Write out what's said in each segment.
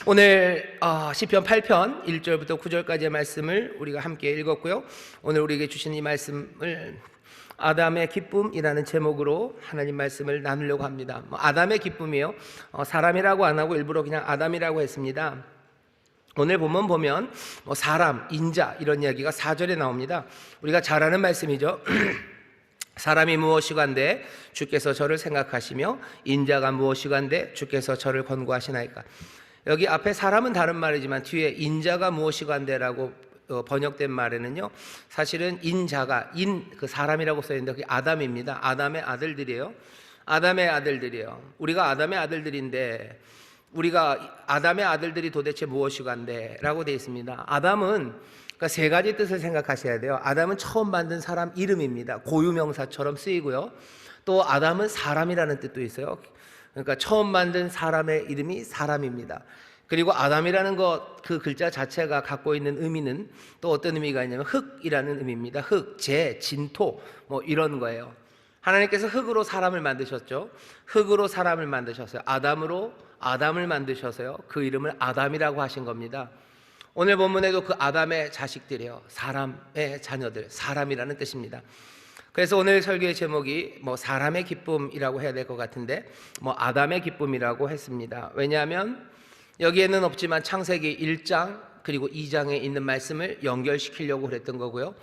오늘 시편 8편 1절부터 9절까지의 말씀을 우리가 함께 읽었고요. 오늘 우리에게 주신 이 말씀을 아담의 기쁨이라는 제목으로 하나님 말씀을 나누려고 합니다. 아담의 기쁨이요, 사람이라고 안 하고 일부러 그냥 아담이라고 했습니다. 오늘 본문 보면 사람, 인자 이런 이야기가 4절에 나옵니다. 우리가 잘 아는 말씀이죠. 사람이 무엇이간데 주께서 저를 생각하시며 인자가 무엇이간데 주께서 저를 권고하시나이까. 여기 앞에 사람은 다른 말이지만 뒤에 인자가 무엇이간데라고 번역된 말에는요, 사실은 인자가 그 사람이라고 써 있는데 그게 아담입니다. 아담의 아들들이에요. 우리가 아담의 아들들인데, 우리가 아담의 아들들이 도대체 무엇이간데라고 되어 있습니다. 아담은 그러니까 세 가지 뜻을 생각하셔야 돼요. 아담은 처음 만든 사람 이름입니다. 고유명사처럼 쓰이고요. 또 아담은 사람이라는 뜻도 있어요. 그러니까 처음 만든 사람의 이름이 사람입니다. 그리고 아담이라는 그 글자 자체가 갖고 있는 의미는 또 어떤 의미가 있냐면 흙이라는 의미입니다. 흙, 재, 진토 이런 거예요. 하나님께서 흙으로 사람을 만드셨죠. 흙으로 사람을 만드셨어요. 아담으로 아담을 만드셔서요, 그 이름을 아담이라고 하신 겁니다. 오늘 본문에도 그 아담의 자식들이에요. 사람의 자녀들, 사람이라는 뜻입니다. 그래서 오늘 설교의 제목이 사람의 기쁨이라고 해야 될 것 같은데 아담의 기쁨이라고 했습니다. 왜냐하면 여기에는 없지만 창세기 1장 그리고 2장에 있는 말씀을 연결시키려고 그랬던 거고요.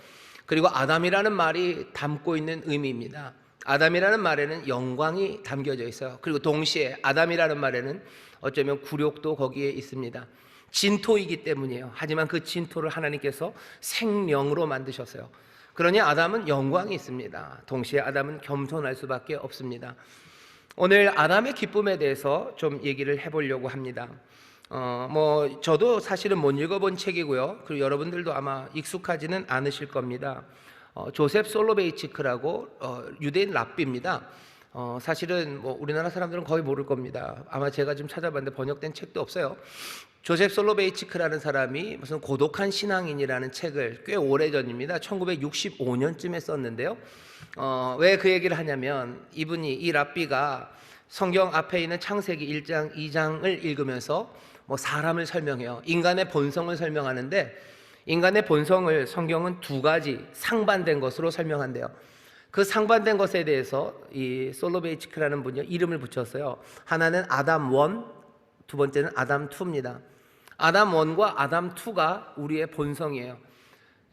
그리고 아담이라는 말이 담고 있는 의미입니다. 아담이라는 말에는 영광이 담겨져 있어요. 그리고 동시에 아담이라는 말에는 어쩌면 굴욕도 거기에 있습니다. 진토이기 때문이에요. 하지만 그 진토를 하나님께서 생명으로 만드셨어요. 그러니 아담은 영광이 있습니다. 동시에 아담은 겸손할 수밖에 없습니다. 오늘 아담의 기쁨에 대해서 좀 얘기를 해보려고 합니다. 저도 사실은 못 읽어본 책이고요. 그리고 여러분들도 아마 익숙하지는 않으실 겁니다. 조셉 솔로베이치크라고 유대인 랍비입니다. 사실은 우리나라 사람들은 거의 모를 겁니다. 아마 제가 좀 찾아봤는데 번역된 책도 없어요. 조셉 솔로베이치크라는 사람이 무슨 고독한 신앙인이라는 책을 꽤 오래전입니다. 1965년쯤에 썼는데요. 왜 그 얘기를 하냐면 이 랍비가 성경 앞에 있는 창세기 1장, 2장을 읽으면서 사람을 설명해요. 인간의 본성을 설명하는데, 인간의 본성을 성경은 두 가지 상반된 것으로 설명한대요. 그 상반된 것에 대해서 이 솔로베이치크라는 분이 이름을 붙였어요. 하나는 아담 1, 두 번째는 아담 2입니다. 아담 1과 아담 2가 우리의 본성이에요.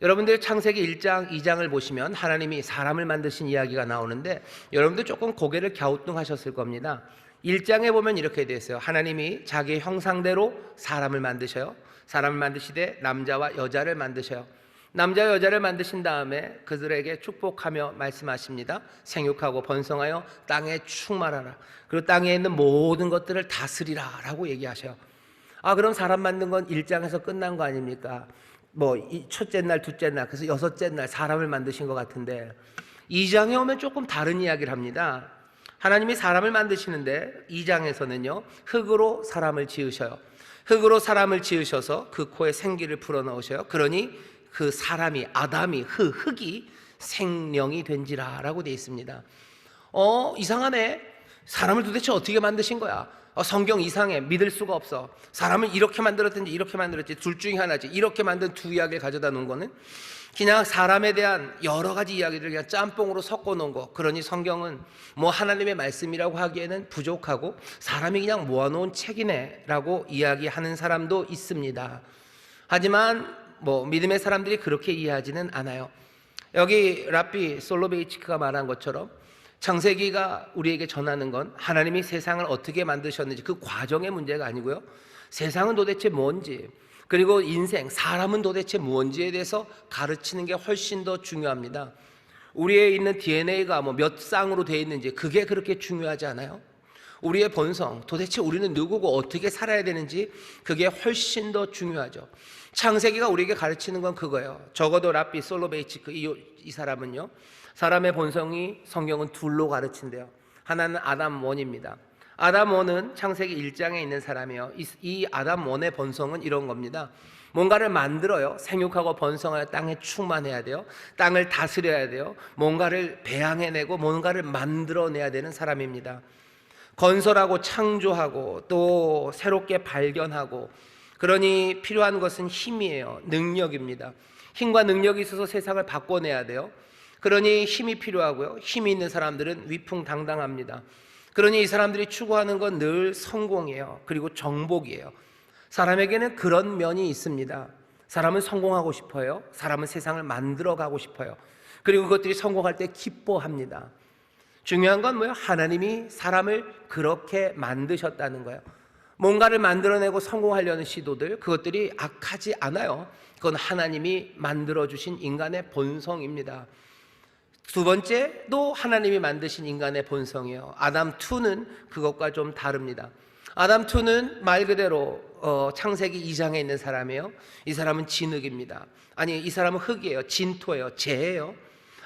여러분들 창세기 1장, 2장을 보시면 하나님이 사람을 만드신 이야기가 나오는데 여러분들 조금 고개를 갸우뚱하셨을 겁니다. 1장에 보면 이렇게 되어 있어요. 하나님이 자기의 형상대로 사람을 만드셔요. 사람을 만드시되 남자와 여자를 만드셔요. 남자와 여자를 만드신 다음에 그들에게 축복하며 말씀하십니다. 생육하고 번성하여 땅에 충만하라. 그리고 땅에 있는 모든 것들을 다스리라 라고 얘기하셔요. 그럼 사람 만든 건 1장에서 끝난 거 아닙니까? 첫째 날, 둘째 날, 그래서 여섯째 날 사람을 만드신 것 같은데 2장에 오면 조금 다른 이야기를 합니다. 하나님이 사람을 만드시는데 2장에서는요, 흙으로 사람을 지으셔요. 흙으로 사람을 지으셔서 그 코에 생기를 불어넣으셔요. 그러니 그 사람이, 아담이, 흙이 생명이 된지라 라고 되어 있습니다. 이상하네. 사람을 도대체 어떻게 만드신 거야? 성경 이상해. 믿을 수가 없어. 사람을 이렇게 만들었든지 이렇게 만들었지, 둘 중에 하나지. 이렇게 만든 두 이야기를 가져다 놓은 거는 그냥 사람에 대한 여러 가지 이야기들을 그냥 짬뽕으로 섞어 놓은 거. 그러니 성경은 하나님의 말씀이라고 하기에는 부족하고 사람이 그냥 모아놓은 책이네 라고 이야기하는 사람도 있습니다. 하지만 믿음의 사람들이 그렇게 이해하지는 않아요. 여기 랍비 솔로베이치크가 말한 것처럼 창세기가 우리에게 전하는 건 하나님이 세상을 어떻게 만드셨는지 그 과정의 문제가 아니고요, 세상은 도대체 뭔지, 그리고 인생, 사람은 도대체 뭔지에 대해서 가르치는 게 훨씬 더 중요합니다. 우리에 있는 DNA가 몇 쌍으로 되어 있는지 그게 그렇게 중요하지 않아요? 우리의 본성, 도대체 우리는 누구고 어떻게 살아야 되는지 그게 훨씬 더 중요하죠. 창세기가 우리에게 가르치는 건 그거예요. 적어도 랍비 솔로베이치크 이 사람은요, 사람의 본성이 성경은 둘로 가르친대요. 하나는 아담 1입니다. 아담 1은 창세기 1장에 있는 사람이에요. 이 아담 1의 본성은 이런 겁니다. 뭔가를 만들어요. 생육하고 번성하여 땅에 충만해야 돼요. 땅을 다스려야 돼요. 뭔가를 배양해내고 뭔가를 만들어내야 되는 사람입니다. 건설하고 창조하고 또 새롭게 발견하고, 그러니 필요한 것은 힘이에요. 능력입니다. 힘과 능력이 있어서 세상을 바꿔내야 돼요. 그러니 힘이 필요하고요. 힘이 있는 사람들은 위풍당당합니다. 그러니 이 사람들이 추구하는 건 늘 성공이에요. 그리고 정복이에요. 사람에게는 그런 면이 있습니다. 사람은 성공하고 싶어요. 사람은 세상을 만들어가고 싶어요. 그리고 그것들이 성공할 때 기뻐합니다. 중요한 건 뭐예요? 하나님이 사람을 그렇게 만드셨다는 거예요. 뭔가를 만들어내고 성공하려는 시도들, 그것들이 악하지 않아요. 그건 하나님이 만들어주신 인간의 본성입니다. 두 번째도 하나님이 만드신 인간의 본성이에요. 아담 2는 그것과 좀 다릅니다. 아담 2는 말 그대로 창세기 2장에 있는 사람이에요. 이 사람은 진흙입니다. 아니, 이 사람은 흙이에요. 진토예요. 재예요.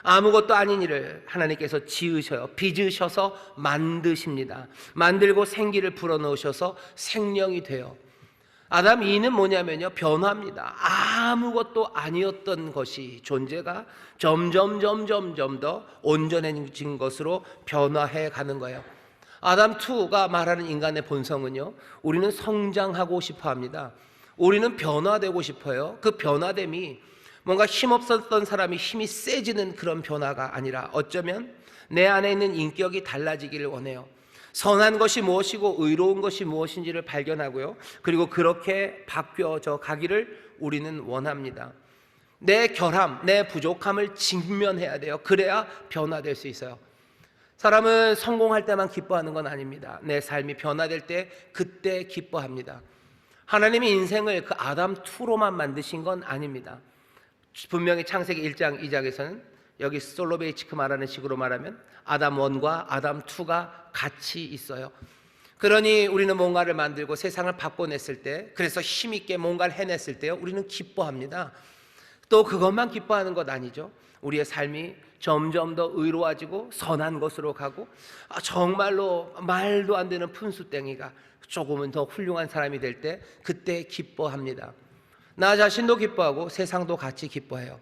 아무것도 아닌 일을 하나님께서 지으셔요. 빚으셔서 만드십니다. 만들고 생기를 불어넣으셔서 생명이 돼요. 아담 2는 뭐냐면요, 변화입니다. 아무것도 아니었던 것이, 존재가 점점 더 온전해진 것으로 변화해 가는 거예요. 아담 2가 말하는 인간의 본성은요, 우리는 성장하고 싶어 합니다. 우리는 변화되고 싶어요. 그 변화됨이 뭔가 힘없었던 사람이 힘이 세지는 그런 변화가 아니라 어쩌면 내 안에 있는 인격이 달라지기를 원해요. 선한 것이 무엇이고 의로운 것이 무엇인지를 발견하고요, 그리고 그렇게 바뀌어져 가기를 우리는 원합니다. 내 결함, 내 부족함을 직면해야 돼요. 그래야 변화될 수 있어요. 사람은 성공할 때만 기뻐하는 건 아닙니다. 내 삶이 변화될 때 그때 기뻐합니다. 하나님이 인생을 그 아담 2로만 만드신 건 아닙니다. 분명히 창세기 1장 2장에서는 여기 솔로베이치크 말하는 식으로 말하면 아담 1과 아담 2가 같이 있어요. 그러니 우리는 뭔가를 만들고 세상을 바꿔냈을 때, 그래서 힘있게 뭔가를 해냈을 때요, 우리는 기뻐합니다. 또 그것만 기뻐하는 것 아니죠. 우리의 삶이 점점 더 의로워지고 선한 것으로 가고, 정말로 말도 안 되는 푼수땡이가 조금은 더 훌륭한 사람이 될 때 그때 기뻐합니다. 나 자신도 기뻐하고 세상도 같이 기뻐해요.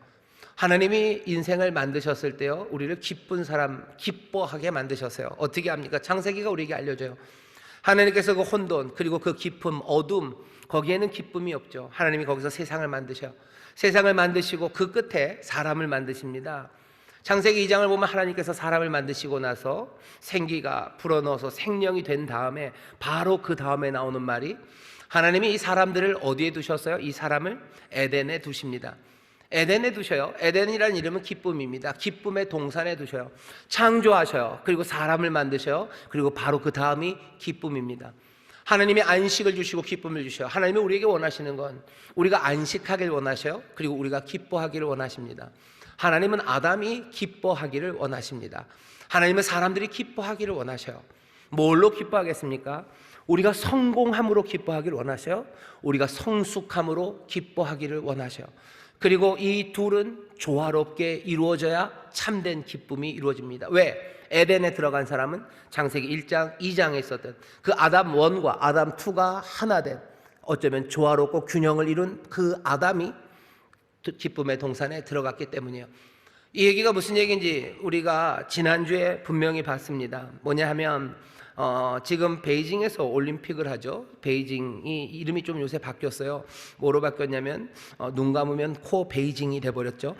하나님이 인생을 만드셨을 때요, 우리를 기쁜 사람, 기뻐하게 만드셨어요. 어떻게 합니까? 창세기가 우리에게 알려줘요. 하나님께서 그 혼돈, 그리고 그 기쁨, 어둠, 거기에는 기쁨이 없죠. 하나님이 거기서 세상을 만드셔요. 세상을 만드시고 그 끝에 사람을 만드십니다. 창세기 2장을 보면 하나님께서 사람을 만드시고 나서 생기가 불어넣어서 생명이 된 다음에 바로 그 다음에 나오는 말이, 하나님이 이 사람들을 어디에 두셨어요? 이 사람을 에덴에 두십니다. 에덴에 두셔요. 에덴이라는 이름은 기쁨입니다. 기쁨의 동산에 두셔요. 창조하셔요. 그리고 사람을 만드셔요. 그리고 바로 그 다음이 기쁨입니다. 하나님이 안식을 주시고 기쁨을 주셔요. 하나님이 우리에게 원하시는 건 우리가 안식하길 원하셔요. 그리고 우리가 기뻐하기를 원하십니다. 하나님은 아담이 기뻐하기를 원하십니다. 하나님은 사람들이 기뻐하기를 원하셔요. 뭘로 기뻐하겠습니까? 우리가 성공함으로 기뻐하기를 원하셔요. 우리가 성숙함으로 기뻐하기를 원하셔요. 그리고 이 둘은 조화롭게 이루어져야 참된 기쁨이 이루어집니다. 왜? 에덴에 들어간 사람은 창세기 1장, 2장에 있었던 그 아담 1과 아담 2가 하나 된, 어쩌면 조화롭고 균형을 이룬 그 아담이 기쁨의 동산에 들어갔기 때문이에요. 이 얘기가 무슨 얘기인지 우리가 지난주에 분명히 봤습니다. 뭐냐 하면 지금 베이징에서 올림픽을 하죠. 베이징이 이름이 좀 요새 바뀌었어요. 뭐로 바뀌었냐면 눈 감으면 코 베이징이 돼버렸죠.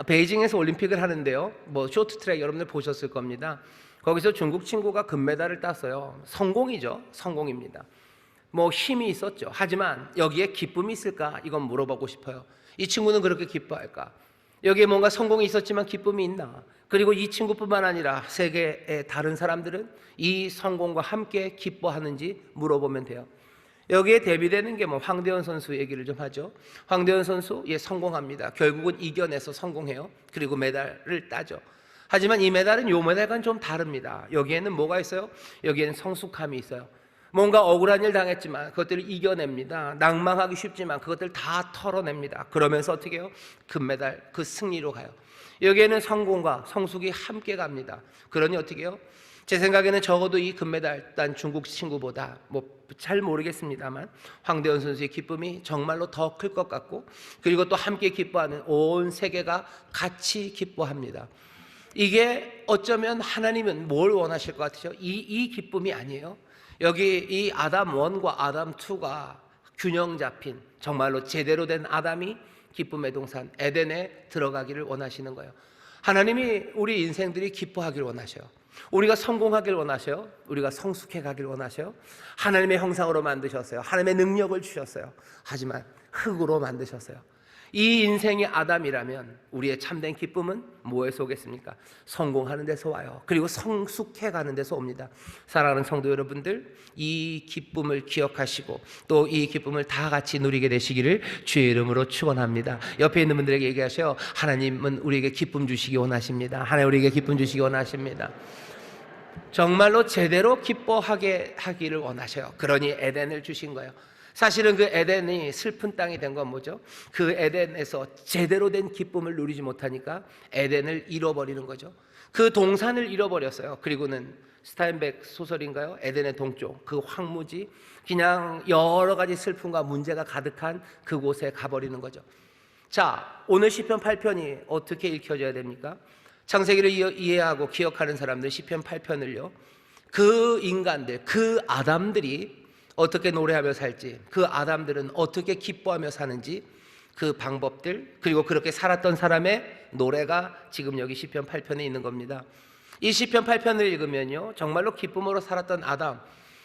베이징에서 올림픽을 하는데요, 뭐 쇼트트랙 여러분들 보셨을 겁니다. 거기서 중국 친구가 금메달을 땄어요. 성공이죠. 성공입니다. 뭐 힘이 있었죠. 하지만 여기에 기쁨이 있을까? 이건 물어보고 싶어요. 이 친구는 그렇게 기뻐할까? 여기에 뭔가 성공이 있었지만 기쁨이 있나? 그리고 이 친구뿐만 아니라 세계의 다른 사람들은 이 성공과 함께 기뻐하는지 물어보면 돼요. 여기에 대비되는 게 뭐 황대현 선수 얘기를 좀 하죠. 황대현 선수, 성공합니다. 결국은 이겨내서 성공해요. 그리고 메달을 따죠. 하지만 이 메달은 요 메달과는 좀 다릅니다. 여기에는 뭐가 있어요? 여기에는 성숙함이 있어요. 뭔가 억울한 일 당했지만 그것들을 이겨냅니다. 낭망하기 쉽지만 그것들 다 털어냅니다. 그러면서 어떻게 해요? 금메달, 그 승리로 가요. 여기에는 성공과 성숙이 함께 갑니다. 그러니 어떻게 해요? 제 생각에는 적어도 이 금메달 딴 중국 친구보다 잘 모르겠습니다만 황대현 선수의 기쁨이 정말로 더 클 것 같고, 그리고 또 함께 기뻐하는 온 세계가 같이 기뻐합니다. 이게 어쩌면 하나님은 뭘 원하실 것 같으셔? 이 기쁨이 아니에요. 여기 이 아담 1과 아담 2가 균형 잡힌 정말로 제대로 된 아담이 기쁨의 동산 에덴에 들어가기를 원하시는 거예요. 하나님이 우리 인생들이 기뻐하기를 원하셔요. 우리가 성공하기를 원하셔요. 우리가 성숙해 가기를 원하셔요. 하나님의 형상으로 만드셨어요. 하나님의 능력을 주셨어요. 하지만 흙으로 만드셨어요. 이 인생의 아담이라면 우리의 참된 기쁨은 뭐에서 오겠습니까? 성공하는 데서 와요. 그리고 성숙해 가는 데서 옵니다. 사랑하는 성도 여러분들, 이 기쁨을 기억하시고 또 이 기쁨을 다 같이 누리게 되시기를 주의 이름으로 축원합니다. 옆에 있는 분들에게 얘기하셔요. 하나님은 우리에게 기쁨 주시기 원하십니다. 하나님 우리에게 기쁨 주시기 원하십니다. 정말로 제대로 기뻐하게 하기를 원하셔요. 그러니 에덴을 주신 거예요. 사실은 그 에덴이 슬픈 땅이 된 건 뭐죠? 그 에덴에서 제대로 된 기쁨을 누리지 못하니까 에덴을 잃어버리는 거죠. 그 동산을 잃어버렸어요. 그리고는 스타인백 소설인가요? 에덴의 동쪽 그 황무지, 그냥 여러 가지 슬픔과 문제가 가득한 그곳에 가버리는 거죠. 자, 오늘 시편 8편이 어떻게 읽혀져야 됩니까? 창세기를 이해하고 기억하는 사람들 시편 8편을요, 그 인간들, 그 아담들이 어떻게 노래하며 살지, 그 아담들은 어떻게 기뻐하며 사는지 그 방법들, 그리고 그렇게 살았던 사람의 노래가 지금 여기 시편 8편에 있는 겁니다. 이 시편 8편을 읽으면요, 정말로 기쁨으로 살았던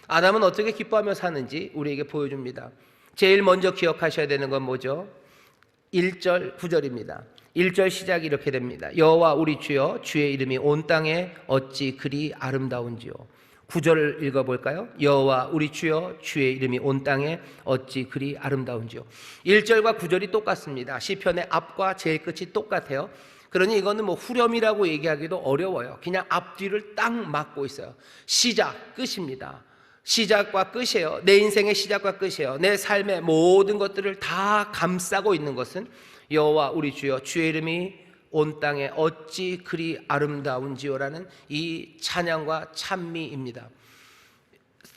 아담은 어떻게 기뻐하며 사는지 우리에게 보여줍니다. 제일 먼저 기억하셔야 되는 건 뭐죠? 1절 9절입니다 1절 시작이 이렇게 됩니다. 여호와 우리 주여, 주의 이름이 온 땅에 어찌 그리 아름다운지요. 9절을 읽어볼까요? 여호와 우리 주여, 주의 이름이 온 땅에 어찌 그리 아름다운지요. 1절과 9절이 똑같습니다. 시편의 앞과 제일 끝이 똑같아요. 그러니 이거는 뭐 후렴이라고 얘기하기도 어려워요. 그냥 앞뒤를 딱 맞고 있어요. 시작, 끝입니다. 시작과 끝이에요. 내 인생의 시작과 끝이에요. 내 삶의 모든 것들을 다 감싸고 있는 것은 여호와 우리 주여, 주의 이름이 온 땅에 어찌 그리 아름다운지요라는 이 찬양과 찬미입니다.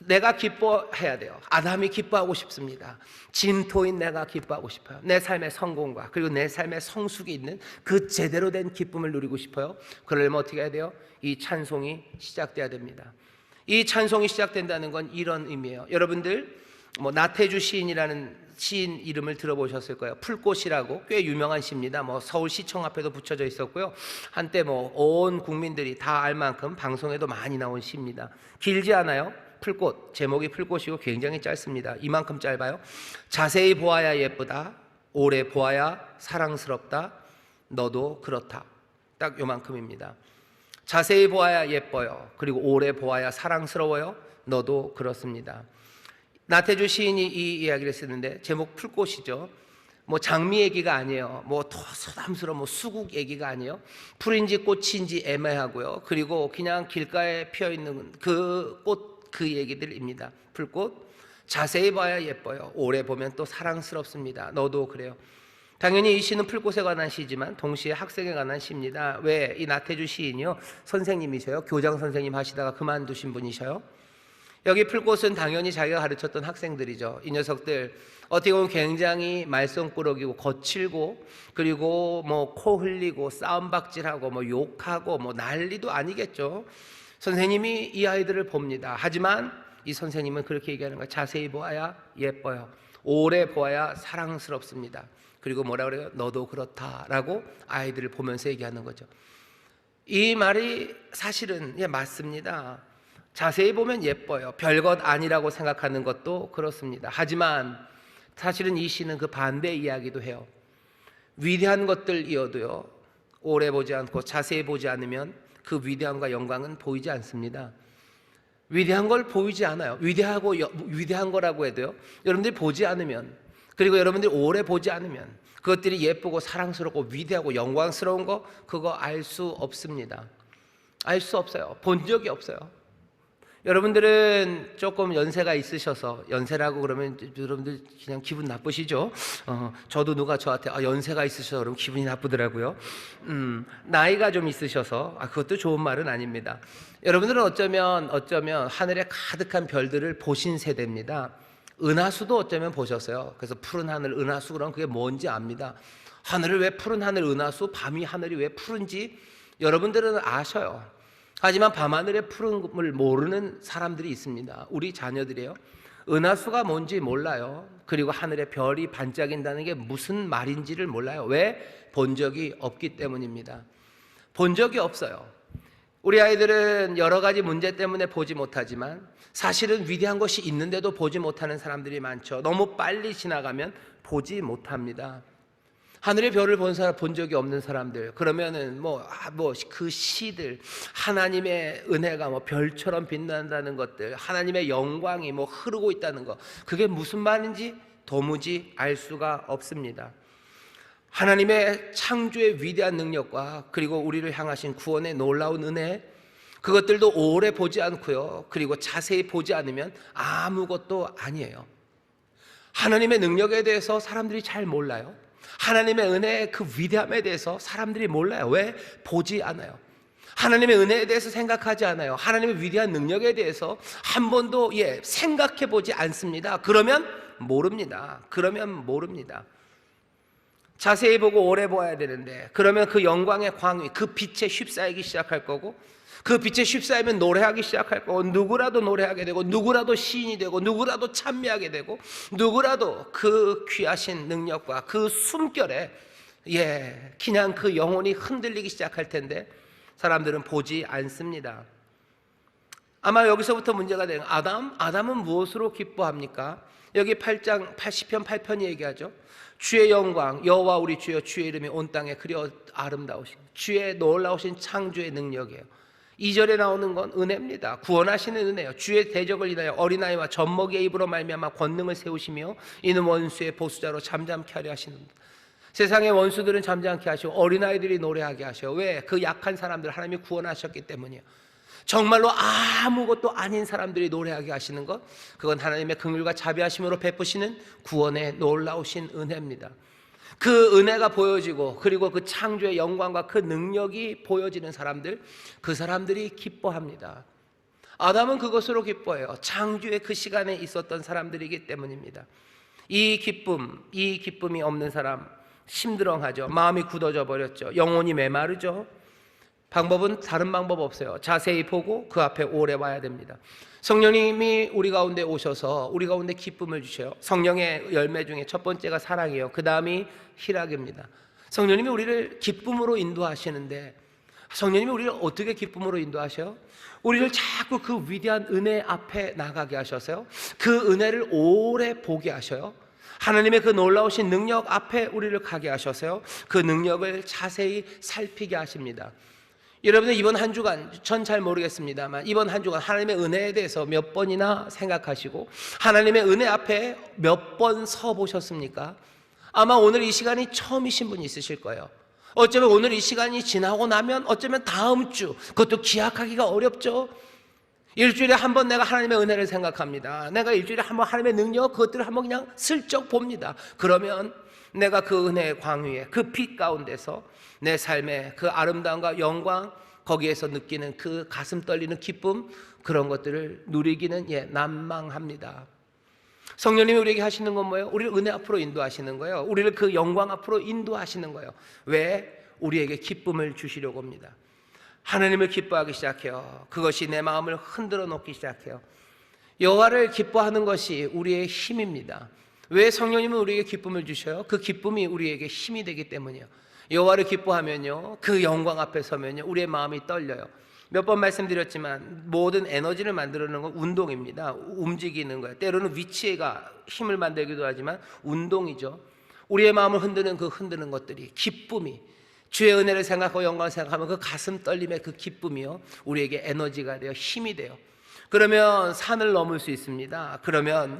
내가 기뻐해야 돼요. 아담이 기뻐하고 싶습니다. 진토인 내가 기뻐하고 싶어요. 내 삶의 성공과 그리고 내 삶의 성숙이 있는 그 제대로 된 기쁨을 누리고 싶어요. 그러려면 어떻게 해야 돼요? 이 찬송이 시작돼야 됩니다. 이 찬송이 시작된다는 건 이런 의미예요. 여러분들 뭐 나태주 시인이라는 시인 이름을 들어보셨을 거예요. 풀꽃이라고 꽤 유명한 시입니다. 뭐 서울시청 앞에도 붙여져 있었고요. 한때 뭐 온 국민들이 다 알 만큼 방송에도 많이 나온 시입니다. 길지 않아요. 풀꽃, 제목이 풀꽃이고 굉장히 짧습니다. 이만큼 짧아요. 자세히 보아야 예쁘다, 오래 보아야 사랑스럽다, 너도 그렇다. 딱 요만큼입니다. 자세히 보아야 예뻐요. 그리고 오래 보아야 사랑스러워요. 너도 그렇습니다. 나태주 시인이 이 이야기를 쓰는데 제목 풀꽃이죠. 뭐 장미 얘기가 아니에요. 뭐 더 소담스러운 뭐 수국 얘기가 아니에요. 풀인지 꽃인지 애매하고요. 그리고 그냥 길가에 피어 있는 그 꽃, 그 얘기들입니다. 풀꽃, 자세히 봐야 예뻐요. 오래 보면 또 사랑스럽습니다. 너도 그래요. 당연히 이 시는 풀꽃에 관한 시지만 동시에 학생에 관한 시입니다. 왜? 이 나태주 시인이요, 선생님이셔요. 교장 선생님 하시다가 그만두신 분이셔요. 여기 풀꽃은 당연히 자기가 가르쳤던 학생들이죠. 이 녀석들 어떻게 보면 굉장히 말썽꾸러기고 거칠고, 그리고 뭐 코 흘리고 싸움박질하고 뭐 욕하고 뭐 난리도 아니겠죠. 선생님이 이 아이들을 봅니다. 하지만 이 선생님은 그렇게 얘기하는 거예요. 자세히 보아야 예뻐요. 오래 보아야 사랑스럽습니다. 그리고 뭐라 그래요? 너도 그렇다라고 아이들을 보면서 얘기하는 거죠. 이 말이 사실은 맞습니다. 자세히 보면 예뻐요. 별것 아니라고 생각하는 것도 그렇습니다. 하지만 사실은 이 시는 그 반대 이야기도 해요. 위대한 것들이어도요, 오래 보지 않고 자세히 보지 않으면 그 위대함과 영광은 보이지 않습니다. 위대한 걸 보이지 않아요. 위대한 거라고 해도요, 여러분들이 보지 않으면, 그리고 여러분들이 오래 보지 않으면 그것들이 예쁘고 사랑스럽고 위대하고 영광스러운 거, 그거 알 수 없습니다. 알 수 없어요. 본 적이 없어요. 여러분들은 조금 연세가 있으셔서, 연세라고 그러면 여러분들 그냥 기분 나쁘시죠? 저도 누가 저한테 연세가 있으셔서 그러면 기분이 나쁘더라고요. 나이가 좀 있으셔서, 그것도 좋은 말은 아닙니다. 여러분들은 어쩌면 하늘에 가득한 별들을 보신 세대입니다. 은하수도 어쩌면 보셨어요. 그래서 푸른 하늘, 은하수, 그럼 그게 뭔지 압니다. 하늘을 왜 푸른 하늘, 은하수, 밤이 하늘이 왜 푸른지 여러분들은 아셔요. 하지만 밤하늘의 푸른을 모르는 사람들이 있습니다. 우리 자녀들이요, 은하수가 뭔지 몰라요. 그리고 하늘에 별이 반짝인다는 게 무슨 말인지를 몰라요. 왜? 본 적이 없기 때문입니다. 본 적이 없어요. 우리 아이들은 여러 가지 문제 때문에 보지 못하지만 사실은 위대한 것이 있는데도 보지 못하는 사람들이 많죠. 너무 빨리 지나가면 보지 못합니다. 하늘의 별을 본 사람, 본 적이 없는 사람들, 그러면은 그 시들, 하나님의 은혜가 별처럼 빛난다는 것들, 하나님의 영광이 흐르고 있다는 것, 그게 무슨 말인지 도무지 알 수가 없습니다. 하나님의 창조의 위대한 능력과 그리고 우리를 향하신 구원의 놀라운 은혜, 그것들도 오래 보지 않고요, 그리고 자세히 보지 않으면 아무것도 아니에요. 하나님의 능력에 대해서 사람들이 잘 몰라요. 하나님의 은혜의 그 위대함에 대해서 사람들이 몰라요. 왜? 보지 않아요. 하나님의 은혜에 대해서 생각하지 않아요. 하나님의 위대한 능력에 대해서 한 번도 생각해 보지 않습니다. 그러면 모릅니다. 자세히 보고 오래 보아야 되는데, 그러면 그 영광의 광위, 그 빛에 휩싸이기 시작할 거고, 그 빛에 휩싸이면 노래하기 시작할 거고, 누구라도 노래하게 되고, 누구라도 시인이 되고, 누구라도 찬미하게 되고, 누구라도 그 귀하신 능력과 그 숨결에 그냥 그 영혼이 흔들리기 시작할 텐데 사람들은 보지 않습니다. 아마 여기서부터 문제가 되는, 아담은 무엇으로 기뻐합니까? 여기 8장 80편 8편이 얘기하죠. 주의 영광, 여호와 우리 주여, 주의 이름이 온 땅에 그리 아름다우신, 주의 놀라우신 창조의 능력이에요. 2절에 나오는 건 은혜입니다. 구원하시는 은혜요. 주의 대적을 인하여 어린아이와 젖먹이의 입으로 말미암아 권능을 세우시며 이는 원수의 보수자로 잠잠케 하려 하시는다. 세상의 원수들은 잠잠케 하시고 어린아이들이 노래하게 하셔. 왜? 그 약한 사람들 하나님이 구원하셨기 때문이에요. 정말로 아무것도 아닌 사람들이 노래하게 하시는 것, 그건 하나님의 긍휼과 자비하심으로 베푸시는 구원의 놀라우신 은혜입니다. 그 은혜가 보여지고 그리고 그 창조의 영광과 그 능력이 보여지는 사람들, 그 사람들이 기뻐합니다. 아담은 그것으로 기뻐해요. 창조의 그 시간에 있었던 사람들이기 때문입니다. 이 기쁨이 없는 사람 심드렁하죠. 마음이 굳어져 버렸죠. 영혼이 메마르죠. 방법은 다른 방법 없어요. 자세히 보고 그 앞에 오래 와야 됩니다. 성령님이 우리 가운데 오셔서 우리 가운데 기쁨을 주셔요. 성령의 열매 중에 첫 번째가 사랑이에요. 그 다음이 희락입니다. 성령님이 우리를 기쁨으로 인도하시는데, 성령님이 우리를 어떻게 기쁨으로 인도하셔요? 우리를 자꾸 그 위대한 은혜 앞에 나가게 하셔서요, 그 은혜를 오래 보게 하셔요. 하나님의 그 놀라우신 능력 앞에 우리를 가게 하셔서요, 그 능력을 자세히 살피게 하십니다. 여러분들 이번 한 주간, 전 잘 모르겠습니다만 이번 한 주간 하나님의 은혜에 대해서 몇 번이나 생각하시고 하나님의 은혜 앞에 몇 번 서 보셨습니까? 아마 오늘 이 시간이 처음이신 분이 있으실 거예요. 어쩌면 오늘 이 시간이 지나고 나면 어쩌면 다음 주, 그것도 기약하기가 어렵죠. 일주일에 한 번 내가 하나님의 은혜를 생각합니다. 내가 일주일에 한 번 하나님의 능력, 그것들을 한번 그냥 슬쩍 봅니다. 그러면 내가 그 은혜의 광위에, 그 빛 가운데서 내 삶의 그 아름다움과 영광, 거기에서 느끼는 그 가슴 떨리는 기쁨, 그런 것들을 누리기는 난망합니다. 성령님이 우리에게 하시는 건 뭐예요? 우리를 은혜 앞으로 인도하시는 거예요. 우리를 그 영광 앞으로 인도하시는 거예요. 왜? 우리에게 기쁨을 주시려고 합니다. 하나님을 기뻐하기 시작해요. 그것이 내 마음을 흔들어 놓기 시작해요. 여호와를 기뻐하는 것이 우리의 힘입니다. 왜 성령님은 우리에게 기쁨을 주셔요? 그 기쁨이 우리에게 힘이 되기 때문이에요. 여호와를 기뻐하면요, 그 영광 앞에 서면요, 우리의 마음이 떨려요. 몇 번 말씀드렸지만 모든 에너지를 만들어내는 건 운동입니다. 움직이는 거예요. 때로는 위치가 힘을 만들기도 하지만 운동이죠. 우리의 마음을 흔드는 그 흔드는 것들이, 기쁨이, 주의 은혜를 생각하고 영광을 생각하면 그 가슴 떨림의 그 기쁨이요, 우리에게 에너지가 돼요. 힘이 돼요. 그러면 산을 넘을 수 있습니다. 그러면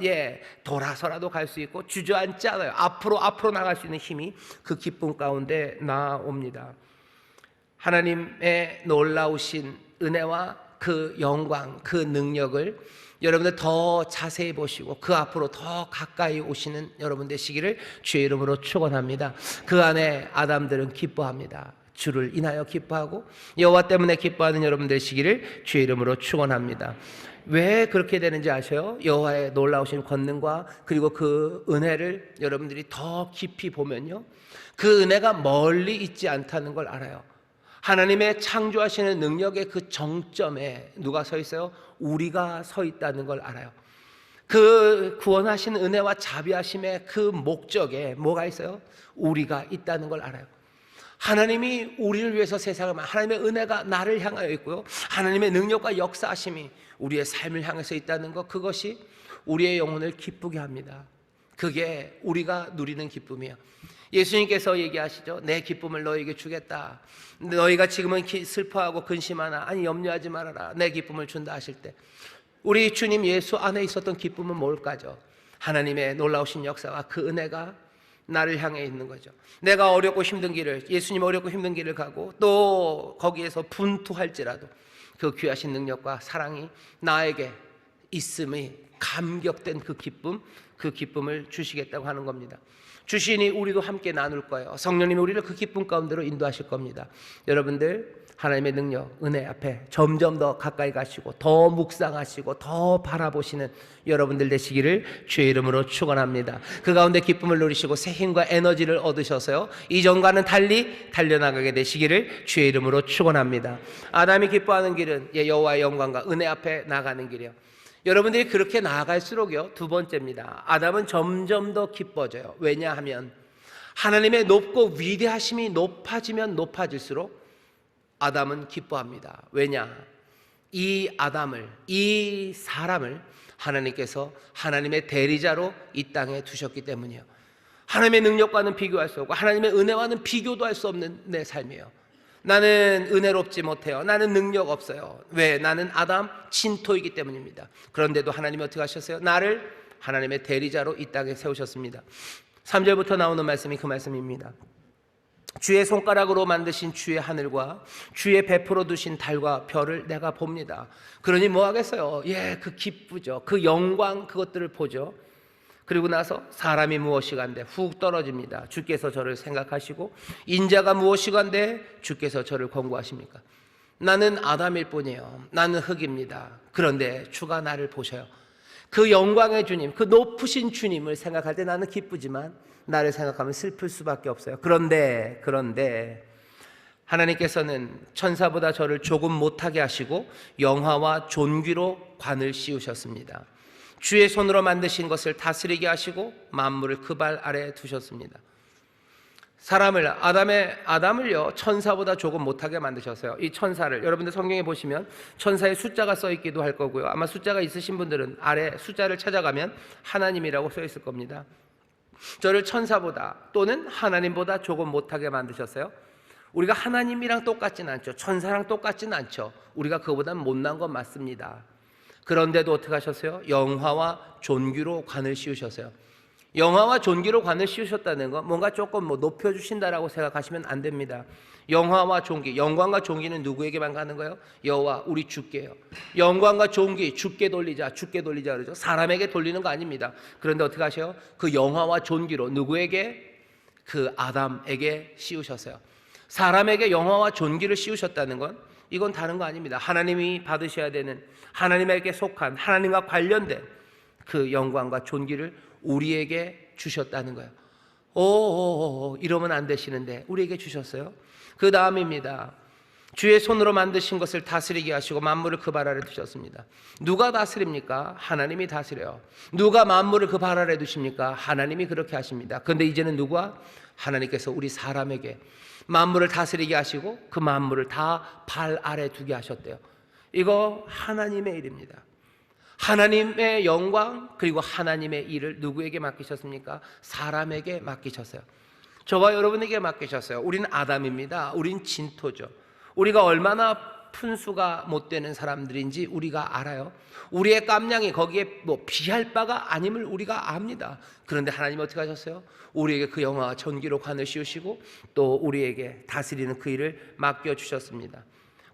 돌아서라도 갈 수 있고 주저앉지 않아요. 앞으로 나갈 수 있는 힘이 그 기쁨 가운데 나옵니다. 하나님의 놀라우신 은혜와 그 영광, 그 능력을 여러분들 더 자세히 보시고 그 앞으로 더 가까이 오시는 여러분 되시기를 주의 이름으로 축원합니다. 그 안에 아담들은 기뻐합니다. 주를 인하여 기뻐하고 여호와 때문에 기뻐하는 여러분 되시기를 주의 이름으로 축원합니다. 왜 그렇게 되는지 아셔요? 여호와의 놀라우신 권능과 그리고 그 은혜를 여러분들이 더 깊이 보면요, 그 은혜가 멀리 있지 않다는 걸 알아요. 하나님의 창조하시는 능력의 그 정점에 누가 서 있어요? 우리가 서 있다는 걸 알아요. 그 구원하신 은혜와 자비하심의 그 목적에 뭐가 있어요? 우리가 있다는 걸 알아요. 하나님이 우리를 위해서 세상을, 하나님의 은혜가 나를 향하여 있고요, 하나님의 능력과 역사하심이 우리의 삶을 향해서 있다는 것, 그것이 우리의 영혼을 기쁘게 합니다. 그게 우리가 누리는 기쁨이에요. 예수님께서 얘기하시죠. 내 기쁨을 너에게 주겠다. 너희가 지금은 슬퍼하고 근심하나, 아니 염려하지 말아라, 내 기쁨을 준다 하실 때 우리 주님 예수 안에 있었던 기쁨은 뭘까죠? 하나님의 놀라우신 역사와 그 은혜가 나를 향해 있는 거죠. 내가 어렵고 힘든 길을, 예수님 어렵고 힘든 길을 가고 또 거기에서 분투할지라도 그 귀하신 능력과 사랑이 나에게 있음이 감격된 그 기쁨, 그 기쁨을 주시겠다고 하는 겁니다. 주시니 우리도 함께 나눌 거예요. 성령님이 우리를 그 기쁨 가운데로 인도하실 겁니다. 여러분들, 하나님의 능력, 은혜 앞에 점점 더 가까이 가시고 더 묵상하시고 더 바라보시는 여러분들 되시기를 주의 이름으로 축원합니다. 그 가운데 기쁨을 누리시고 새 힘과 에너지를 얻으셔서요, 이전과는 달리 달려나가게 되시기를 주의 이름으로 축원합니다. 아담이 기뻐하는 길은 여호와의 영광과 은혜 앞에 나가는 길이요, 여러분들이 그렇게 나아갈수록요, 두 번째입니다. 아담은 점점 더 기뻐져요. 왜냐하면 하나님의 높고 위대하심이 높아지면 높아질수록 아담은 기뻐합니다. 왜냐? 이 아담을, 이 사람을 하나님께서 하나님의 대리자로 이 땅에 두셨기 때문이에요. 하나님의 능력과는 비교할 수 없고 하나님의 은혜와는 비교도 할 수 없는 내 삶이에요. 나는 은혜롭지 못해요. 나는 능력 없어요. 왜? 나는 아담 진토이기 때문입니다. 그런데도 하나님이 어떻게 하셨어요? 나를 하나님의 대리자로 이 땅에 세우셨습니다. 3절부터 나오는 말씀이 그 말씀입니다. 주의 손가락으로 만드신 주의 하늘과 주의 베풀어 두신 달과 별을 내가 봅니다. 그러니 뭐 하겠어요? 그 기쁘죠. 그 영광, 그것들을 보죠. 그리고 나서 사람이 무엇이간데 훅 떨어집니다. 주께서 저를 생각하시고 인자가 무엇이간데 주께서 저를 권고하십니까? 나는 아담일 뿐이에요. 나는 흙입니다. 그런데 주가 나를 보셔요. 그 영광의 주님, 그 높으신 주님을 생각할 때 나는 기쁘지만 나를 생각하면 슬플 수밖에 없어요. 그런데 하나님께서는 천사보다 저를 조금 못하게 하시고 영화와 존귀로 관을 씌우셨습니다. 주의 손으로 만드신 것을 다스리게 하시고 만물을 그 발 아래에 두셨습니다. 사람을, 아담을요, 천사보다 조금 못하게 만드셨어요. 이 천사를 여러분들 성경에 보시면 천사의 숫자가 써 있기도 할 거고요, 아마 숫자가 있으신 분들은 아래 숫자를 찾아가면 하나님이라고 써 있을 겁니다. 저를 천사보다 또는 하나님보다 조금 못하게 만드셨어요. 우리가 하나님이랑 똑같진 않죠. 천사랑 똑같진 않죠. 우리가 그보다 못난 건 맞습니다. 그런데도 어떻게 하셨어요? 영화와 존귀로 관을 씌우셨어요. 영화와 존귀로 관을 씌우셨다는 건 뭔가 조금 높여주신다라고 생각하시면 안 됩니다. 영화와 존귀, 영광과 존귀는 누구에게만 가는 거예요? 여호와 우리 주께요. 영광과 존귀, 주께 돌리자 그러죠. 사람에게 돌리는 거 아닙니다. 그런데 어떻게 하셔요? 그 영화와 존귀로 누구에게? 그 아담에게 씌우셨어요. 사람에게 영화와 존귀를 씌우셨다는 건 이건 다른 거 아닙니다. 하나님이 받으셔야 되는, 하나님에게 속한, 하나님과 관련된 그 영광과 존귀를 우리에게 주셨다는 거예요. 이러면 안 되시는데 우리에게 주셨어요. 그 다음입니다. 주의 손으로 만드신 것을 다스리게 하시고 만물을 그 발 아래 두셨습니다. 누가 다스립니까? 하나님이 다스려요. 누가 만물을 그 발 아래 두십니까? 하나님이 그렇게 하십니다. 그런데 이제는 누가? 하나님께서 우리 사람에게 만물을 다스리게 하시고 그 만물을 다 발 아래 두게 하셨대요. 이거 하나님의 일입니다. 하나님의 영광 그리고 하나님의 일을 누구에게 맡기셨습니까? 사람에게 맡기셨어요. 저와 여러분에게 맡기셨어요. 우리는 아담입니다. 우린 진토죠. 우리가 얼마나 푼수가 못 되는 사람들인지 우리가 알아요. 우리의 깜냥이 거기에 비할 바가 아님을 우리가 압니다. 그런데 하나님이 어떻게 하셨어요? 우리에게 그 영화와 전기로 관을 씌우시고 또 우리에게 다스리는 그 일을 맡겨주셨습니다.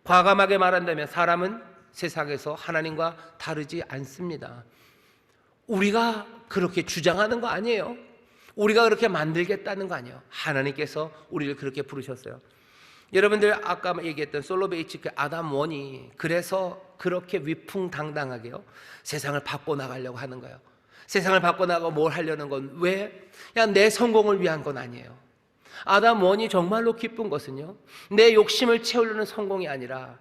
과감하게 말한다면 사람은 세상에서 하나님과 다르지 않습니다. 우리가 그렇게 주장하는 거 아니에요. 우리가 그렇게 만들겠다는 거 아니에요. 하나님께서 우리를 그렇게 부르셨어요. 여러분들 아까 얘기했던 솔로베이츠 그 아담 원이 그래서 그렇게 위풍당당하게요 세상을 바꿔나가려고 하는 거예요. 세상을 바꿔나가고 뭘 하려는 건 왜? 그냥 내 성공을 위한 건 아니에요. 아담 원이 정말로 기쁜 것은요, 내 욕심을 채우려는 성공이 아니라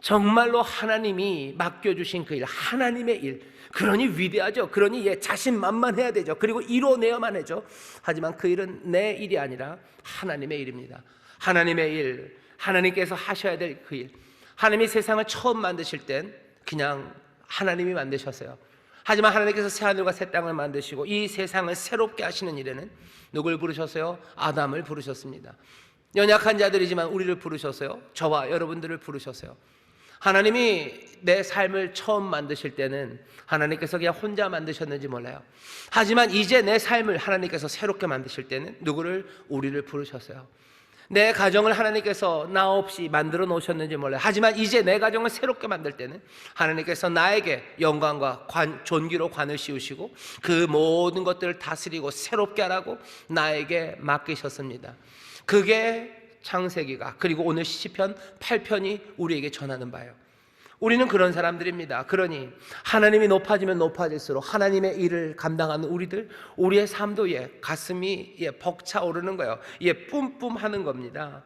정말로 하나님이 맡겨주신 그 일, 하나님의 일. 그러니 위대하죠. 그러니 자신만만해야 되죠. 그리고 이뤄내야만 하죠. 하지만 그 일은 내 일이 아니라 하나님의 일입니다. 하나님의 일, 하나님께서 하셔야 될 그 일. 하나님이 세상을 처음 만드실 땐 그냥 하나님이 만드셨어요. 하지만 하나님께서 새하늘과 새 땅을 만드시고 이 세상을 새롭게 하시는 일에는 누굴 부르셨어요? 아담을 부르셨습니다. 연약한 자들이지만 우리를 부르셨어요. 저와 여러분들을 부르셨어요. 하나님이 내 삶을 처음 만드실 때는 하나님께서 그냥 혼자 만드셨는지 몰라요. 하지만 이제 내 삶을 하나님께서 새롭게 만드실 때는 누구를? 우리를 부르셨어요. 내 가정을 하나님께서 나 없이 만들어 놓으셨는지 몰라요. 하지만 이제 내 가정을 새롭게 만들 때는 하나님께서 나에게 영광과 존귀로 관을 씌우시고 그 모든 것들을 다스리고 새롭게 하라고 나에게 맡기셨습니다. 그게 창세기가, 그리고 오늘 시편 8편이 우리에게 전하는 바예요. 우리는 그런 사람들입니다. 그러니 하나님이 높아지면 높아질수록 하나님의 일을 감당하는 우리들, 우리의 삶도 가슴이 벅차오르는 거예요. 뿜뿜하는 겁니다.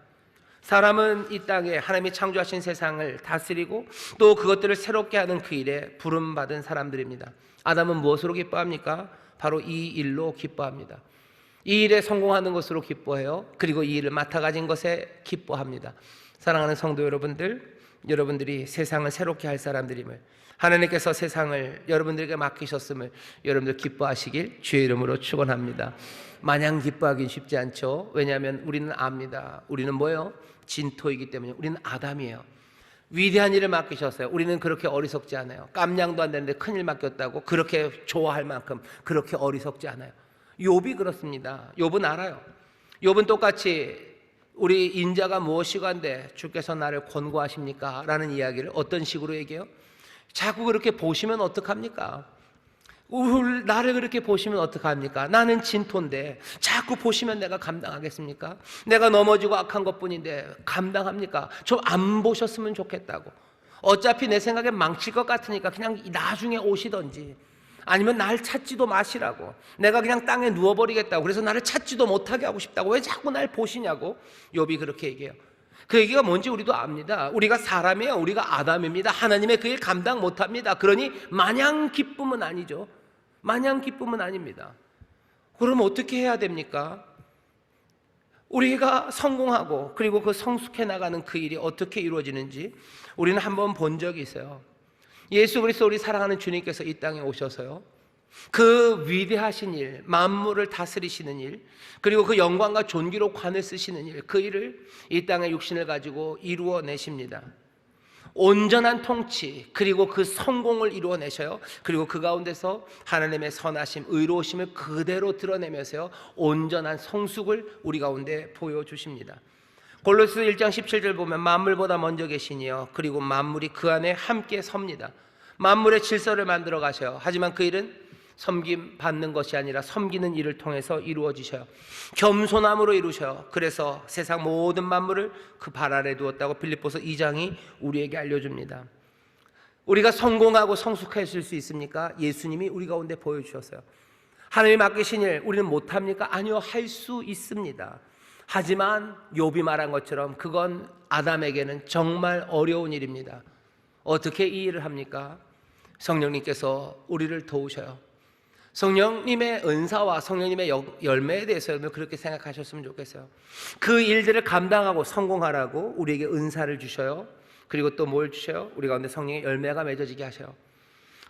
사람은 이 땅에 하나님이 창조하신 세상을 다스리고 또 그것들을 새롭게 하는 그 일에 부름받은 사람들입니다. 아담은 무엇으로 기뻐합니까? 바로 이 일로 기뻐합니다. 이 일에 성공하는 것으로 기뻐해요. 그리고 이 일을 맡아 가진 것에 기뻐합니다. 사랑하는 성도 여러분들, 여러분들이 세상을 새롭게 할 사람들임을, 하나님께서 세상을 여러분들에게 맡기셨음을 여러분들 기뻐하시길 주의 이름으로 축원합니다. 마냥 기뻐하긴 쉽지 않죠. 왜냐하면 우리는 압니다. 우리는 뭐예요? 진토이기 때문에. 우리는 아담이에요. 위대한 일을 맡기셨어요. 우리는 그렇게 어리석지 않아요. 깜냥도 안 되는데 큰일 맡겼다고 그렇게 좋아할 만큼 그렇게 어리석지 않아요. 욥이 그렇습니다. 욥은 알아요. 욥은 똑같이 우리 인자가 무엇이간데 주께서 나를 권고하십니까? 라는 이야기를 어떤 식으로 얘기해요? 자꾸 그렇게 보시면 어떡합니까? 나를 그렇게 보시면 어떡합니까? 나는 진토인데 자꾸 보시면 내가 감당하겠습니까? 내가 넘어지고 악한 것뿐인데 감당합니까? 좀 안 보셨으면 좋겠다고. 어차피 내 생각에 망칠 것 같으니까 그냥 나중에 오시던지, 아니면 날 찾지도 마시라고, 내가 그냥 땅에 누워버리겠다고, 그래서 나를 찾지도 못하게 하고 싶다고 왜 자꾸 날 보시냐고 욥이 그렇게 얘기해요. 그 얘기가 뭔지 우리도 압니다. 우리가 사람이에요. 우리가 아담입니다. 하나님의 그 일 감당 못합니다. 그러니 마냥 기쁨은 아니죠. 마냥 기쁨은 아닙니다. 그럼 어떻게 해야 됩니까? 우리가 성공하고 그리고 그 성숙해 나가는 그 일이 어떻게 이루어지는지 우리는 한번 본 적이 있어요. 예수 그리스도 우리 사랑하는 주님께서 이 땅에 오셔서요, 그 위대하신 일, 만물을 다스리시는 일, 그리고 그 영광과 존귀로 관을 쓰시는 일, 그 일을 이 땅의 육신을 가지고 이루어내십니다. 온전한 통치, 그리고 그 성공을 이루어내셔요. 그리고 그 가운데서 하나님의 선하심, 의로우심을 그대로 드러내면서요, 온전한 성숙을 우리 가운데 보여주십니다. 골로새 1장 17절 보면 만물보다 먼저 계시니요, 그리고 만물이 그 안에 함께 섭니다. 만물의 질서를 만들어 가셔요. 하지만 그 일은 섬김 받는 것이 아니라 섬기는 일을 통해서 이루어지셔요. 겸손함으로 이루셔요. 그래서 세상 모든 만물을 그 발 아래 두었다고 빌립보서 2장이 우리에게 알려줍니다. 우리가 성공하고 성숙해질 수 있습니까? 예수님이 우리 가운데 보여주셨어요. 하나님이 맡기신 일 우리는 못합니까? 아니요, 할 수 있습니다. 하지만 욥이 말한 것처럼 그건 아담에게는 정말 어려운 일입니다. 어떻게 이 일을 합니까? 성령님께서 우리를 도우셔요. 성령님의 은사와 성령님의 열매에 대해서 여러분 그렇게 생각하셨으면 좋겠어요. 그 일들을 감당하고 성공하라고 우리에게 은사를 주셔요. 그리고 또 뭘 주셔요? 우리 가운데 성령의 열매가 맺어지게 하셔요.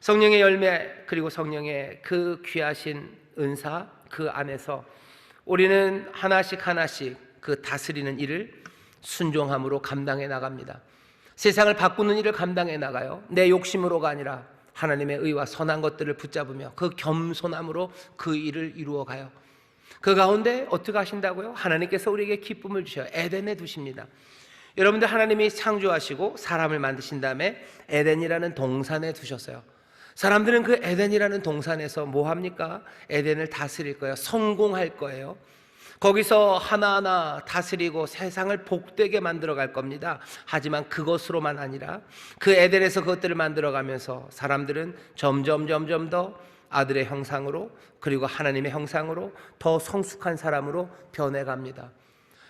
성령의 열매, 그리고 성령의 그 귀하신 은사, 그 안에서 우리는 하나씩 하나씩 그 다스리는 일을 순종함으로 감당해 나갑니다. 세상을 바꾸는 일을 감당해 나가요. 내 욕심으로가 아니라 하나님의 의와 선한 것들을 붙잡으며 그 겸손함으로 그 일을 이루어 가요. 그 가운데 어떻게 하신다고요? 하나님께서 우리에게 기쁨을 주셔요. 에덴에 두십니다. 여러분들, 하나님이 창조하시고 사람을 만드신 다음에 에덴이라는 동산에 두셨어요. 사람들은 그 에덴이라는 동산에서 뭐 합니까? 에덴을 다스릴 거예요. 성공할 거예요. 거기서 하나하나 다스리고 세상을 복되게 만들어 갈 겁니다. 하지만 그것으로만 아니라 그 에덴에서 그것들을 만들어 가면서 사람들은 점점 더 아들의 형상으로, 그리고 하나님의 형상으로 더 성숙한 사람으로 변해갑니다.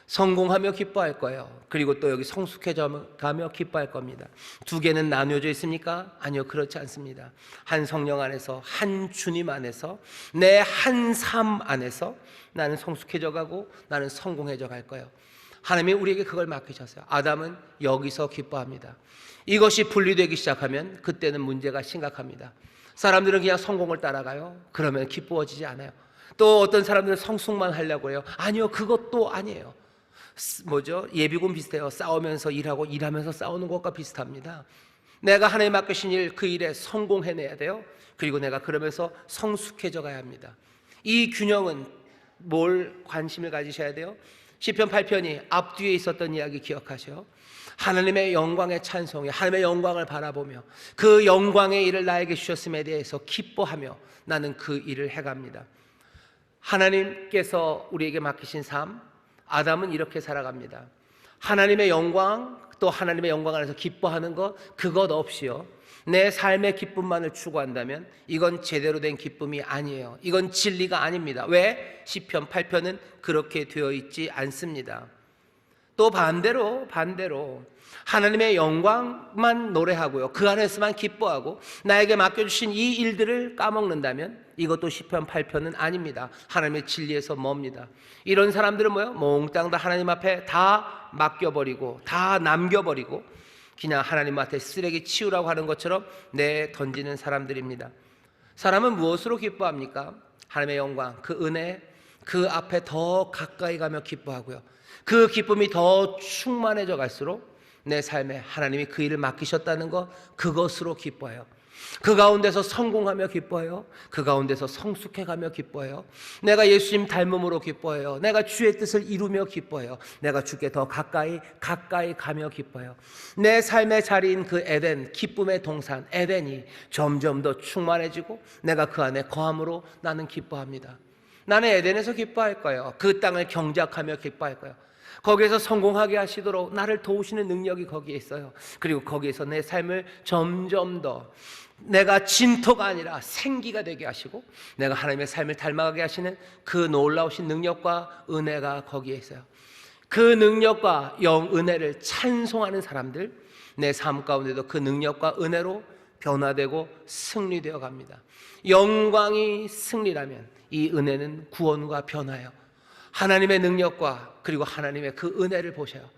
성공하며 기뻐할 거예요. 그리고 또 여기 성숙해져 가며 기뻐할 겁니다. 두 개는 나뉘어져 있습니까? 아니요, 그렇지 않습니다. 한 성령 안에서, 한 주님 안에서, 내 한 삶 안에서 나는 성숙해져 가고 나는 성공해져 갈 거예요. 하나님이 우리에게 그걸 맡기셨어요. 아담은 여기서 기뻐합니다. 이것이 분리되기 시작하면 그때는 문제가 심각합니다. 사람들은 그냥 성공을 따라가요. 그러면 기뻐지지 않아요. 또 어떤 사람들은 성숙만 하려고 해요. 아니요, 그것도 아니에요. 예비군 비슷해요. 싸우면서 일하고 일하면서 싸우는 것과 비슷합니다. 내가 하나님 맡기신 일, 그 일에 성공해내야 돼요. 그리고 내가 그러면서 성숙해져 가야 합니다. 이 균형은 뭘 관심을 가지셔야 돼요? 시편 8편이 앞뒤에 있었던 이야기 기억하세요. 하나님의 영광의 찬송에 하나님의 영광을 바라보며 그 영광의 일을 나에게 주셨음에 대해서 기뻐하며 나는 그 일을 해갑니다. 하나님께서 우리에게 맡기신 삶, 아담은 이렇게 살아갑니다. 하나님의 영광, 또 하나님의 영광 안에서 기뻐하는 것, 그것 없이요 내 삶의 기쁨만을 추구한다면 이건 제대로 된 기쁨이 아니에요. 이건 진리가 아닙니다. 왜? 시편 8편은 그렇게 되어 있지 않습니다. 또 반대로 하나님의 영광만 노래하고요 그 안에서만 기뻐하고 나에게 맡겨주신 이 일들을 까먹는다면 이것도 시편 8편은 아닙니다. 하나님의 진리에서 멉니다. 이런 사람들은 몽땅 다 하나님 앞에 다 맡겨버리고 다 남겨버리고 그냥 하나님 앞에 쓰레기 치우라고 하는 것처럼 내던지는 사람들입니다. 사람은 무엇으로 기뻐합니까? 하나님의 영광, 그 은혜, 그 앞에 더 가까이 가며 기뻐하고요 그 기쁨이 더 충만해져 갈수록 내 삶에 하나님이 그 일을 맡기셨다는 것, 그것으로 기뻐해요. 그 가운데서 성공하며 기뻐해요. 그 가운데서 성숙해가며 기뻐해요. 내가 예수님 닮음으로 기뻐해요. 내가 주의 뜻을 이루며 기뻐해요. 내가 주께 더 가까이 가며 기뻐해요. 내 삶의 자리인 그 에덴, 기쁨의 동산 에덴이 점점 더 충만해지고 내가 그 안에 거함으로 나는 기뻐합니다. 나는 에덴에서 기뻐할 거예요. 그 땅을 경작하며 기뻐할 거예요. 거기에서 성공하게 하시도록 나를 도우시는 능력이 거기에 있어요. 그리고 거기에서 내 삶을 점점 더 내가 진토가 아니라 생기가 되게 하시고 내가 하나님의 삶을 닮아가게 하시는 그 놀라우신 능력과 은혜가 거기에 있어요. 그 능력과 은혜를 찬송하는 사람들, 내 삶 가운데도 그 능력과 은혜로 변화되고 승리되어 갑니다. 영광이 승리라면 이 은혜는 구원과 변화예요. 하나님의 능력과 그리고 하나님의 그 은혜를 보셔요.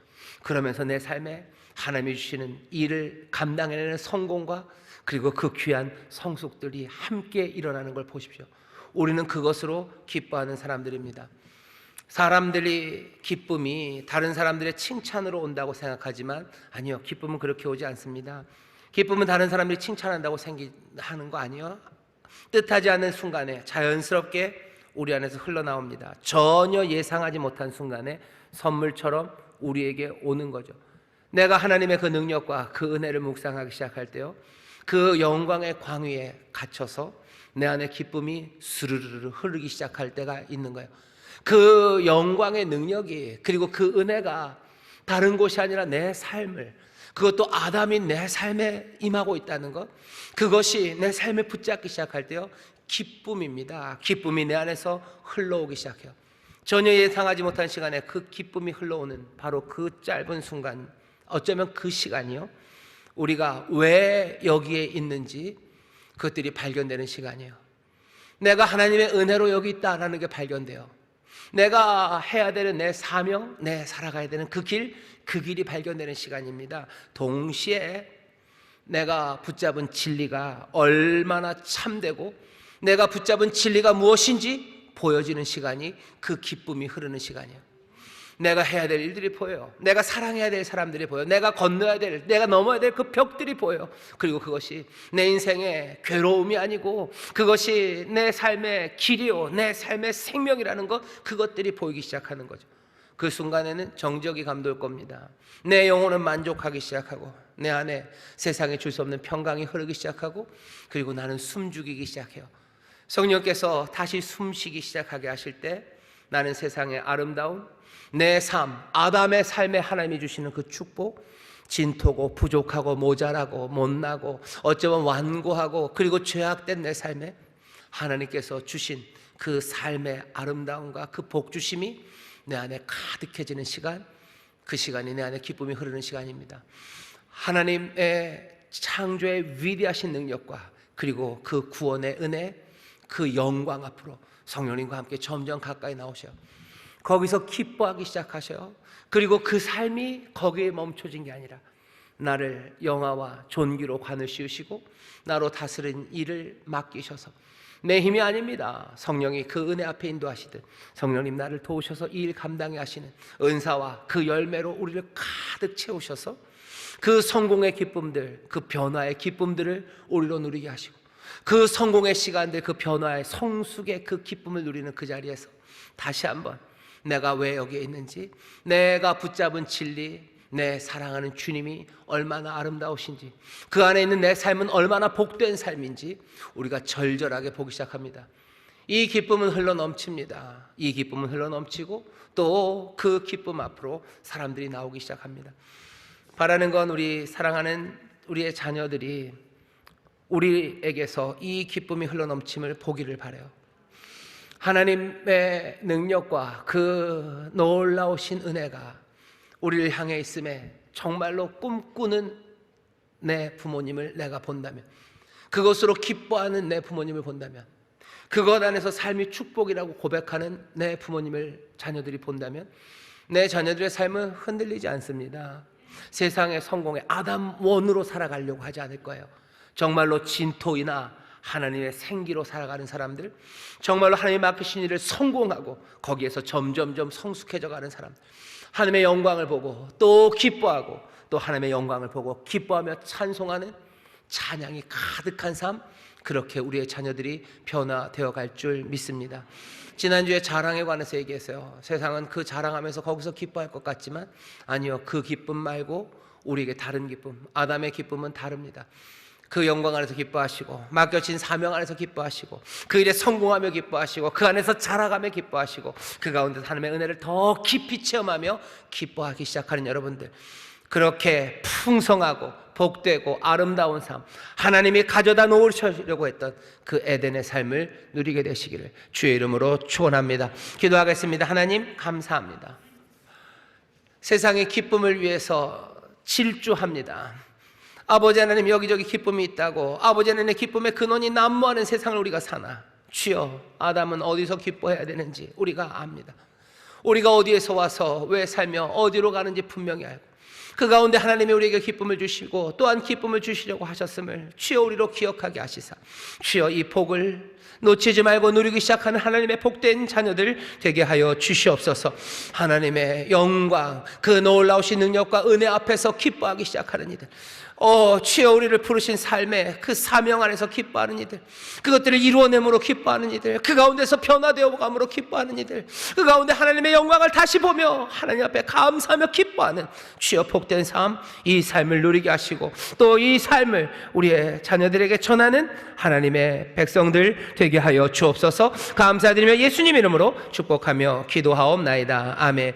그러면서 내 삶에 하나님이 주시는 일을 감당해내는 성공과 그리고 그 귀한 성숙들이 함께 일어나는 걸 보십시오. 우리는 그것으로 기뻐하는 사람들입니다. 사람들이 기쁨이 다른 사람들의 칭찬으로 온다고 생각하지만 아니요, 기쁨은 그렇게 오지 않습니다. 기쁨은 다른 사람들이 칭찬한다고 하는 거 아니에요. 뜻하지 않는 순간에 자연스럽게 우리 안에서 흘러나옵니다. 전혀 예상하지 못한 순간에 선물처럼 우리에게 오는 거죠. 내가 하나님의 그 능력과 그 은혜를 묵상하기 시작할 때요 그 영광의 광위에 갇혀서 내 안에 기쁨이 스르르르 흐르기 시작할 때가 있는 거예요. 그 영광의 능력이 그리고 그 은혜가 다른 곳이 아니라 내 삶을, 그것도 아담인 내 삶에 임하고 있다는 것, 그것이 내 삶을 붙잡기 시작할 때요 기쁨입니다. 기쁨이 내 안에서 흘러오기 시작해요. 전혀 예상하지 못한 시간에 그 기쁨이 흘러오는 바로 그 짧은 순간, 어쩌면 그 시간이요 우리가 왜 여기에 있는지 그것들이 발견되는 시간이에요. 내가 하나님의 은혜로 여기 있다라는 게 발견돼요. 내가 해야 되는 내 사명, 내 살아가야 되는 그 길이 발견되는 시간입니다. 동시에 내가 붙잡은 진리가 얼마나 참되고 내가 붙잡은 진리가 무엇인지 보여지는 시간이 그 기쁨이 흐르는 시간이에요. 내가 해야 될 일들이 보여요. 내가 사랑해야 될 사람들이 보여요. 내가 건너야 될, 내가 넘어야 될 그 벽들이 보여요. 그리고 그것이 내 인생의 괴로움이 아니고 그것이 내 삶의 길이요 내 삶의 생명이라는 것, 그것들이 보이기 시작하는 거죠. 그 순간에는 정적이 감돌 겁니다. 내 영혼은 만족하기 시작하고 내 안에 세상에 줄 수 없는 평강이 흐르기 시작하고 그리고 나는 숨죽이기 시작해요. 성령께서 다시 숨쉬기 시작하게 하실 때 나는 세상의 아름다움, 내 삶, 아담의 삶에 하나님이 주시는 그 축복, 진토고 부족하고 모자라고 못나고 어쩌면 완고하고 그리고 죄악된 내 삶에 하나님께서 주신 그 삶의 아름다움과 그 복주심이 내 안에 가득해지는 시간, 그 시간이 내 안에 기쁨이 흐르는 시간입니다. 하나님의 창조의 위대하신 능력과 그리고 그 구원의 은혜, 그 영광 앞으로 성령님과 함께 점점 가까이 나오셔. 거기서 기뻐하기 시작하셔. 그리고 그 삶이 거기에 멈춰진 게 아니라 나를 영화와 존귀로 관을 씌우시고 나로 다스린 일을 맡기셔서 내 힘이 아닙니다. 성령이 그 은혜 앞에 인도하시듯 성령님 나를 도우셔서 이 일 감당해 하시는 은사와 그 열매로 우리를 가득 채우셔서 그 성공의 기쁨들, 그 변화의 기쁨들을 우리로 누리게 하시고 그 성공의 시간들, 그 변화의 성숙의 그 기쁨을 누리는 그 자리에서 다시 한번 내가 왜 여기에 있는지, 내가 붙잡은 진리, 내 사랑하는 주님이 얼마나 아름다우신지, 그 안에 있는 내 삶은 얼마나 복된 삶인지 우리가 절절하게 보기 시작합니다. 이 기쁨은 흘러넘칩니다. 이 기쁨은 흘러넘치고 또 그 기쁨 앞으로 사람들이 나오기 시작합니다. 바라는 건 우리 사랑하는 우리의 자녀들이 우리에게서 이 기쁨이 흘러넘침을 보기를 바라요. 하나님의 능력과 그 놀라우신 은혜가 우리를 향해 있음에 정말로 꿈꾸는 내 부모님을 내가 본다면, 그것으로 기뻐하는 내 부모님을 본다면, 그것 안에서 삶이 축복이라고 고백하는 내 부모님을 자녀들이 본다면 내 자녀들의 삶은 흔들리지 않습니다. 세상의 성공에 아담 원으로 살아가려고 하지 않을 거예요. 정말로 진토이나 하나님의 생기로 살아가는 사람들, 정말로 하나님이 맡기신 일을 성공하고 거기에서 점점점 성숙해져 가는 사람들, 하나님의 영광을 보고 또 기뻐하고 또 하나님의 영광을 보고 기뻐하며 찬송하는 찬양이 가득한 삶, 그렇게 우리의 자녀들이 변화되어 갈 줄 믿습니다. 지난주에 자랑에 관해서 얘기했어요. 세상은 그 자랑하면서 거기서 기뻐할 것 같지만 아니요, 그 기쁨 말고 우리에게 다른 기쁨, 아담의 기쁨은 다릅니다. 그 영광 안에서 기뻐하시고 맡겨진 사명 안에서 기뻐하시고 그 일에 성공하며 기뻐하시고 그 안에서 자라가며 기뻐하시고 그 가운데 하나님의 은혜를 더 깊이 체험하며 기뻐하기 시작하는 여러분들, 그렇게 풍성하고 복되고 아름다운 삶, 하나님이 가져다 놓으시려고 했던 그 에덴의 삶을 누리게 되시기를 주의 이름으로 축원합니다. 기도하겠습니다. 하나님 감사합니다. 세상의 기쁨을 위해서 질주합니다. 아버지 하나님, 여기저기 기쁨이 있다고, 아버지 하나님의 기쁨의 근원이 난무하는 세상을 우리가 사나, 주여, 아담은 어디서 기뻐해야 되는지 우리가 압니다. 우리가 어디에서 와서 왜 살며 어디로 가는지 분명히 알고 그 가운데 하나님이 우리에게 기쁨을 주시고 또한 기쁨을 주시려고 하셨음을 주여 우리로 기억하게 하시사, 주여 이 복을 놓치지 말고 누리기 시작하는 하나님의 복된 자녀들 되게 하여 주시옵소서. 하나님의 영광, 그 놀라우신 능력과 은혜 앞에서 기뻐하기 시작하는 이들, 주여 우리를 부르신 삶의 그 사명 안에서 기뻐하는 이들, 그것들을 이루어냄으로 기뻐하는 이들, 그 가운데서 변화되어 감으로 기뻐하는 이들, 그 가운데 하나님의 영광을 다시 보며 하나님 앞에 감사하며 기뻐하는 주여 복된 삶, 이 삶을 누리게 하시고 또 이 삶을 우리의 자녀들에게 전하는 하나님의 백성들 되게 하여 주옵소서. 감사드리며 예수님 이름으로 축복하며 기도하옵나이다. 아멘.